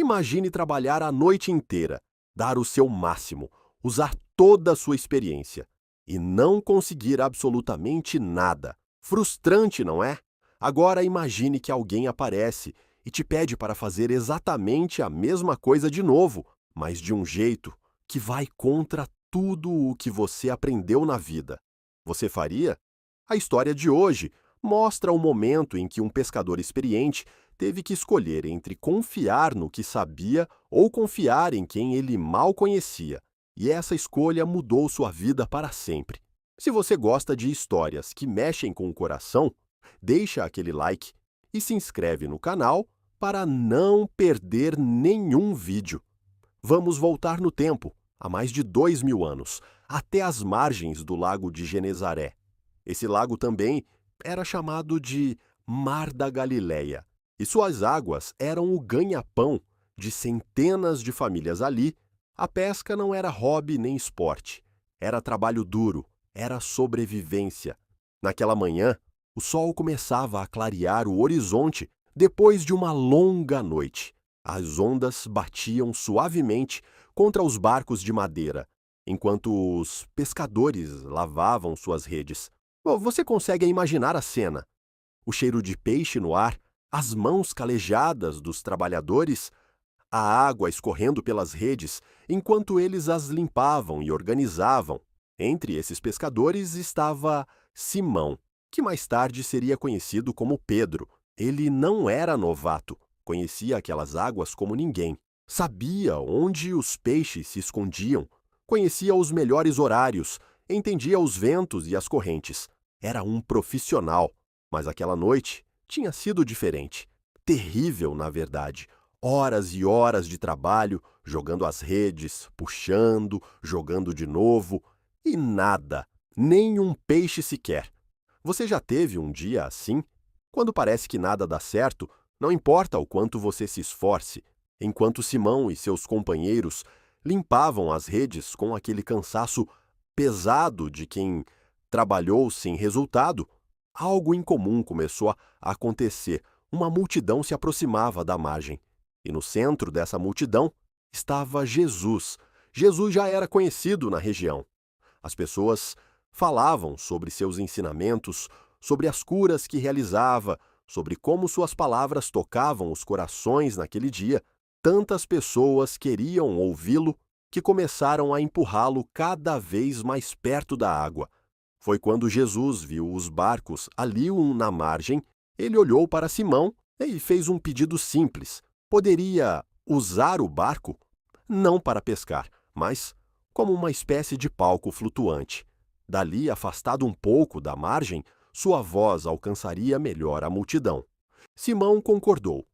Imagine trabalhar a noite inteira, dar o seu máximo, usar toda a sua experiência e não conseguir absolutamente nada. Frustrante, não é? Agora imagine que alguém aparece e te pede para fazer exatamente a mesma coisa de novo, mas de um jeito que vai contra tudo o que você aprendeu na vida. Você faria? A história de hoje mostra o momento em que um pescador experiente teve que escolher entre confiar no que sabia ou confiar em quem ele mal conhecia. E essa escolha mudou sua vida para sempre. Se você gosta de histórias que mexem com o coração, deixa aquele like e se inscreve no canal para não perder nenhum vídeo. Vamos voltar no tempo, há mais de 2000 anos, até as margens do lago de Genezaré. Esse lago também era chamado de Mar da Galileia, e suas águas eram o ganha-pão de centenas de famílias ali. A pesca não era hobby nem esporte, era trabalho duro, era sobrevivência. Naquela manhã, o sol começava a clarear o horizonte depois de uma longa noite. As ondas batiam suavemente contra os barcos de madeira, enquanto os pescadores lavavam suas redes. Você consegue imaginar a cena? O cheiro de peixe no ar, as mãos calejadas dos trabalhadores, a água escorrendo pelas redes enquanto eles as limpavam e organizavam. Entre esses pescadores estava Simão, que mais tarde seria conhecido como Pedro. Ele não era novato, conhecia aquelas águas como ninguém. Sabia onde os peixes se escondiam, conhecia os melhores horários, entendia os ventos e as correntes. Era um profissional, mas aquela noite tinha sido diferente. Terrível, na verdade. Horas e horas de trabalho, jogando as redes, puxando, jogando de novo, e nada, nem um peixe sequer. Você já teve um dia assim? Quando parece que nada dá certo, não importa o quanto você se esforce. Enquanto Simão e seus companheiros limpavam as redes com aquele cansaço pesado de quem trabalhou sem resultado, algo incomum começou a acontecer. Uma multidão se aproximava da margem. E no centro dessa multidão estava Jesus. Jesus já era conhecido na região. As pessoas falavam sobre seus ensinamentos, sobre as curas que realizava, sobre como suas palavras tocavam os corações naquele dia. Tantas pessoas queriam ouvi-lo que começaram a empurrá-lo cada vez mais perto da água. Foi quando Jesus viu os barcos ali na margem, ele olhou para Simão e fez um pedido simples. Poderia usar o barco? Não para pescar, mas como uma espécie de palco flutuante. Dali, afastado um pouco da margem, sua voz alcançaria melhor a multidão. Simão concordou.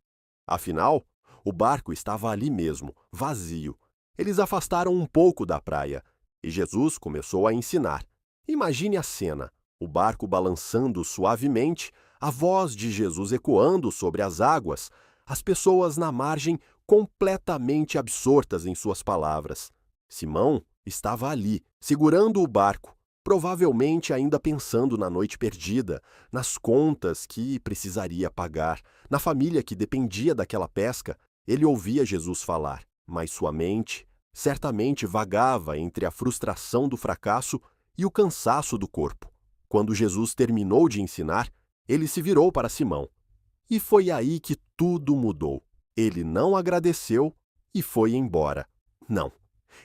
Afinal, o barco estava ali mesmo, vazio. Eles afastaram um pouco da praia e Jesus começou a ensinar. Imagine a cena, o barco balançando suavemente, a voz de Jesus ecoando sobre as águas, as pessoas na margem completamente absortas em suas palavras. Simão estava ali, segurando o barco, provavelmente ainda pensando na noite perdida, nas contas que precisaria pagar, na família que dependia daquela pesca. Ele ouvia Jesus falar, mas sua mente certamente vagava entre a frustração do fracasso e o cansaço do corpo. Quando Jesus terminou de ensinar, ele se virou para Simão. E foi aí que tudo mudou. Ele não agradeceu e foi embora. Não.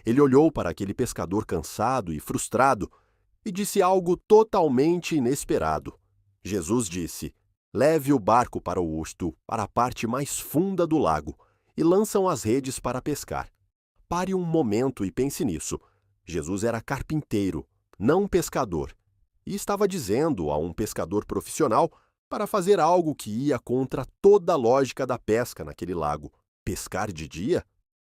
Ele olhou para aquele pescador cansado e frustrado e disse algo totalmente inesperado. Jesus disse: "Leve o barco para o usto, para a parte mais funda do lago, e lançam as redes para pescar." Pare um momento e pense nisso. Jesus era carpinteiro, não pescador, e estava dizendo a um pescador profissional para fazer algo que ia contra toda a lógica da pesca naquele lago. Pescar de dia?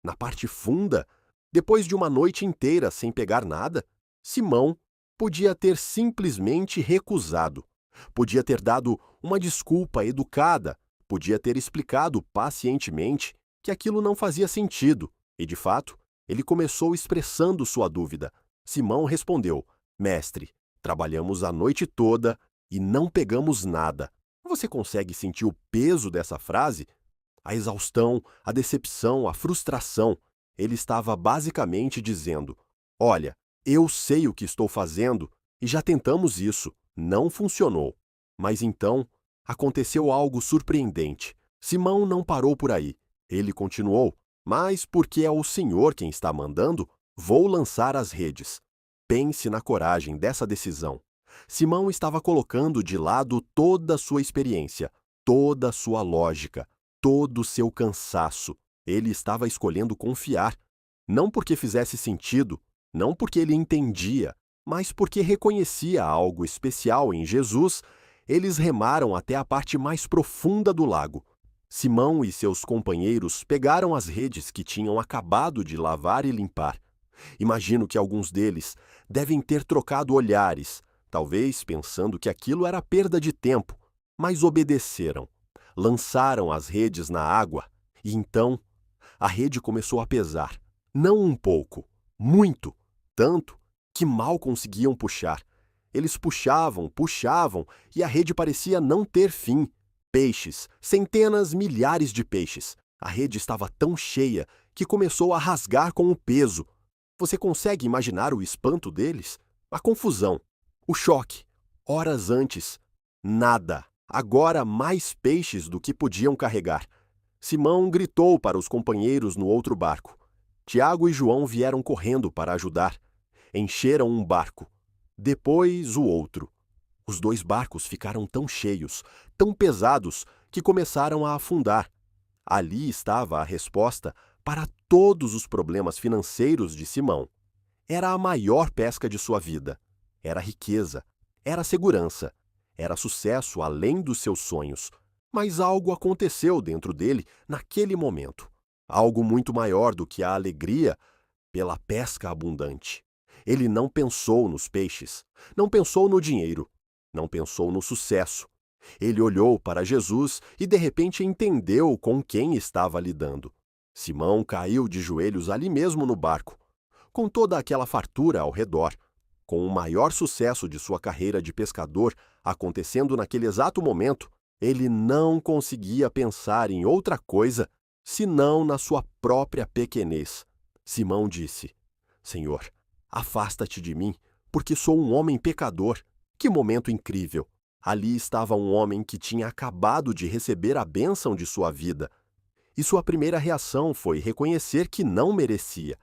Na parte funda? Depois de uma noite inteira sem pegar nada? Simão podia ter simplesmente recusado. Podia ter dado uma desculpa educada. Podia ter explicado pacientemente que aquilo não fazia sentido. E, de fato, ele começou expressando sua dúvida. Simão respondeu: "Mestre, trabalhamos a noite toda e não pegamos nada." Você consegue sentir o peso dessa frase? A exaustão, a decepção, a frustração. Ele estava basicamente dizendo: olha, eu sei o que estou fazendo e já tentamos isso, não funcionou. Mas então aconteceu algo surpreendente. Simão não parou por aí. Ele continuou: mas porque é o Senhor quem está mandando, vou lançar as redes. Pense na coragem dessa decisão. Simão estava colocando de lado toda a sua experiência, toda a sua lógica, todo o seu cansaço. Ele estava escolhendo confiar. Não porque fizesse sentido, não porque ele entendia, mas porque reconhecia algo especial em Jesus. Eles remaram até a parte mais profunda do lago. Simão e seus companheiros pegaram as redes que tinham acabado de lavar e limpar. Imagino que alguns deles devem ter trocado olhares, talvez pensando que aquilo era perda de tempo, mas obedeceram. Lançaram as redes na água e então a rede começou a pesar. Não um pouco, muito, tanto que mal conseguiam puxar. Eles puxavam, puxavam e a rede parecia não ter fim. Peixes, centenas, milhares de peixes. A rede estava tão cheia que começou a rasgar com o peso. Você consegue imaginar o espanto deles? A confusão, o choque. Horas antes, nada. Agora mais peixes do que podiam carregar. Simão gritou para os companheiros no outro barco. Tiago e João vieram correndo para ajudar. Encheram um barco, depois o outro. Os dois barcos ficaram tão cheios, tão pesados, que começaram a afundar. Ali estava a resposta para todos os problemas financeiros de Simão. Era a maior pesca de sua vida. Era riqueza, era segurança, era sucesso além dos seus sonhos. Mas algo aconteceu dentro dele naquele momento. Algo muito maior do que a alegria pela pesca abundante. Ele não pensou nos peixes, não pensou no dinheiro, não pensou no sucesso. Ele olhou para Jesus e de repente entendeu com quem estava lidando. Simão caiu de joelhos ali mesmo no barco, com toda aquela fartura ao redor, com o maior sucesso de sua carreira de pescador acontecendo naquele exato momento. Ele não conseguia pensar em outra coisa senão na sua própria pequenez. Simão disse: Senhor, afasta-te de mim, porque sou um homem pecador. Que momento incrível! Ali estava um homem que tinha acabado de receber a bênção de sua vida. E sua primeira reação foi reconhecer que não merecia.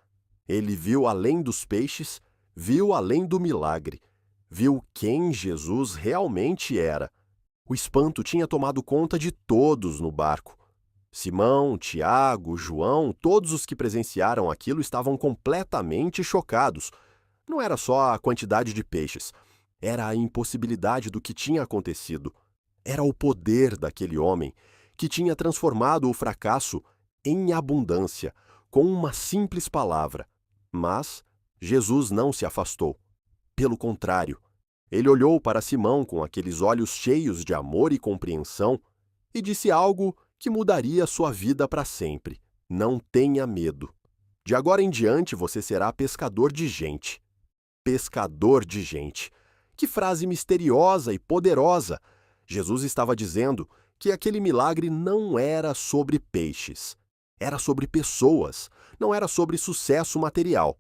Ele viu além dos peixes, viu além do milagre, viu quem Jesus realmente era. O espanto tinha tomado conta de todos no barco. Simão, Tiago, João, todos os que presenciaram aquilo estavam completamente chocados. Não era só a quantidade de peixes, era a impossibilidade do que tinha acontecido. Era o poder daquele homem que tinha transformado o fracasso em abundância, com uma simples palavra. Mas Jesus não se afastou. Pelo contrário, ele olhou para Simão com aqueles olhos cheios de amor e compreensão e disse algo que mudaria sua vida para sempre. Não tenha medo. De agora em diante você será pescador de gente. Pescador de gente. Que frase misteriosa e poderosa! Jesus estava dizendo que aquele milagre não era sobre peixes. Era sobre pessoas, não era sobre sucesso material.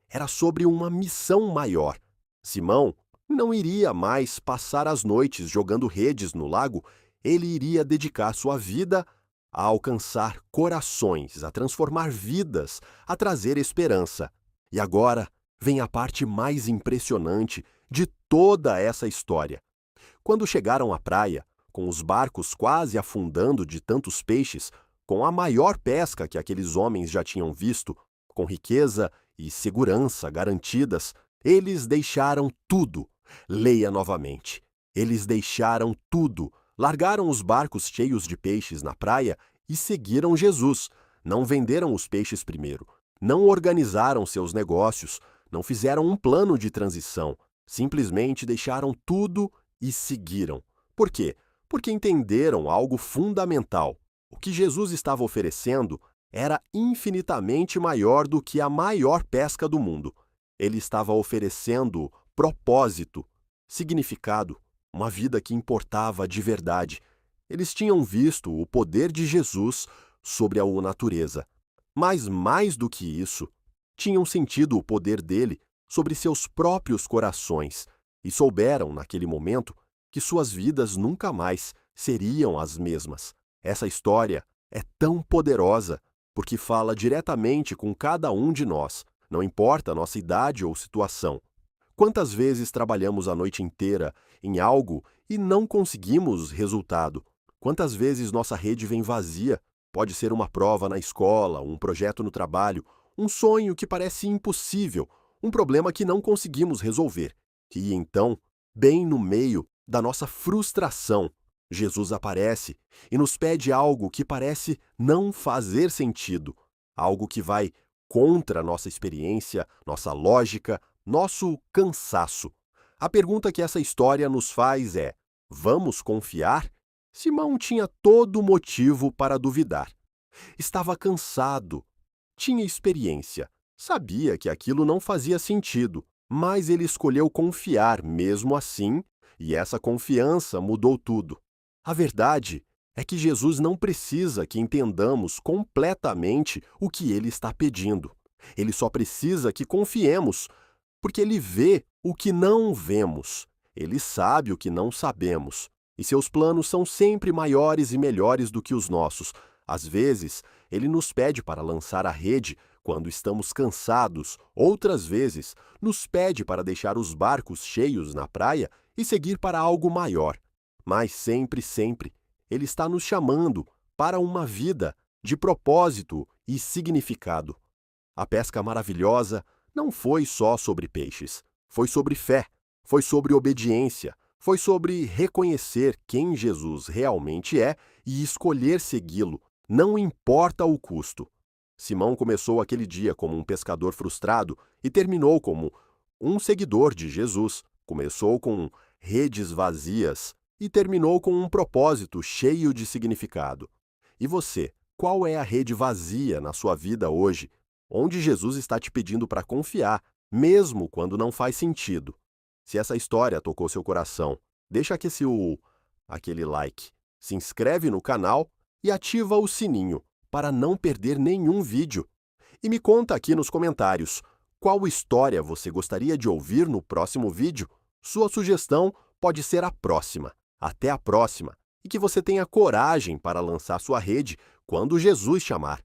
Era sobre uma missão maior. Simão não iria mais passar as noites jogando redes no lago, ele iria dedicar sua vida a alcançar corações, a transformar vidas, a trazer esperança. E agora vem a parte mais impressionante de toda essa história. Quando chegaram à praia, com os barcos quase afundando de tantos peixes, com a maior pesca que aqueles homens já tinham visto, com riqueza e segurança garantidas, eles deixaram tudo. Leia novamente. Eles deixaram tudo, largaram os barcos cheios de peixes na praia e seguiram Jesus. Não venderam os peixes primeiro, não organizaram seus negócios, não fizeram um plano de transição, simplesmente deixaram tudo e seguiram. Por quê? Porque entenderam algo fundamental. O que Jesus estava oferecendo era infinitamente maior do que a maior pesca do mundo. Ele estava oferecendo propósito, significado, uma vida que importava de verdade. Eles tinham visto o poder de Jesus sobre a natureza. Mas, mais do que isso, tinham sentido o poder dele sobre seus próprios corações e souberam, naquele momento, que suas vidas nunca mais seriam as mesmas. Essa história é tão poderosa porque fala diretamente com cada um de nós, não importa a nossa idade ou situação. Quantas vezes trabalhamos a noite inteira em algo e não conseguimos resultado? Quantas vezes nossa rede vem vazia? Pode ser uma prova na escola, um projeto no trabalho, um sonho que parece impossível, um problema que não conseguimos resolver. E então, bem no meio da nossa frustração, Jesus aparece e nos pede algo que parece não fazer sentido, algo que vai contra nossa experiência, nossa lógica, nosso cansaço. A pergunta que essa história nos faz é: vamos confiar? Simão tinha todo motivo para duvidar. Estava cansado, tinha experiência, sabia que aquilo não fazia sentido, mas ele escolheu confiar mesmo assim, e essa confiança mudou tudo. A verdade é que Jesus não precisa que entendamos completamente o que ele está pedindo. Ele só precisa que confiemos, porque ele vê o que não vemos. Ele sabe o que não sabemos. E seus planos são sempre maiores e melhores do que os nossos. Às vezes, ele nos pede para lançar a rede quando estamos cansados. Outras vezes, nos pede para deixar os barcos cheios na praia e seguir para algo maior. Mas sempre, sempre, ele está nos chamando para uma vida de propósito e significado. A pesca maravilhosa não foi só sobre peixes, foi sobre fé, foi sobre obediência, foi sobre reconhecer quem Jesus realmente é e escolher segui-lo, não importa o custo. Simão começou aquele dia como um pescador frustrado e terminou como um seguidor de Jesus. Começou com redes vazias e terminou com um propósito cheio de significado. E você, qual é a rede vazia na sua vida hoje, onde Jesus está te pedindo para confiar, mesmo quando não faz sentido? Se essa história tocou seu coração, deixa aquele like, se inscreve no canal e ativa o sininho para não perder nenhum vídeo. E me conta aqui nos comentários qual história você gostaria de ouvir no próximo vídeo. Sua sugestão pode ser a próxima. Até a próxima e que você tenha coragem para lançar sua rede quando Jesus chamar.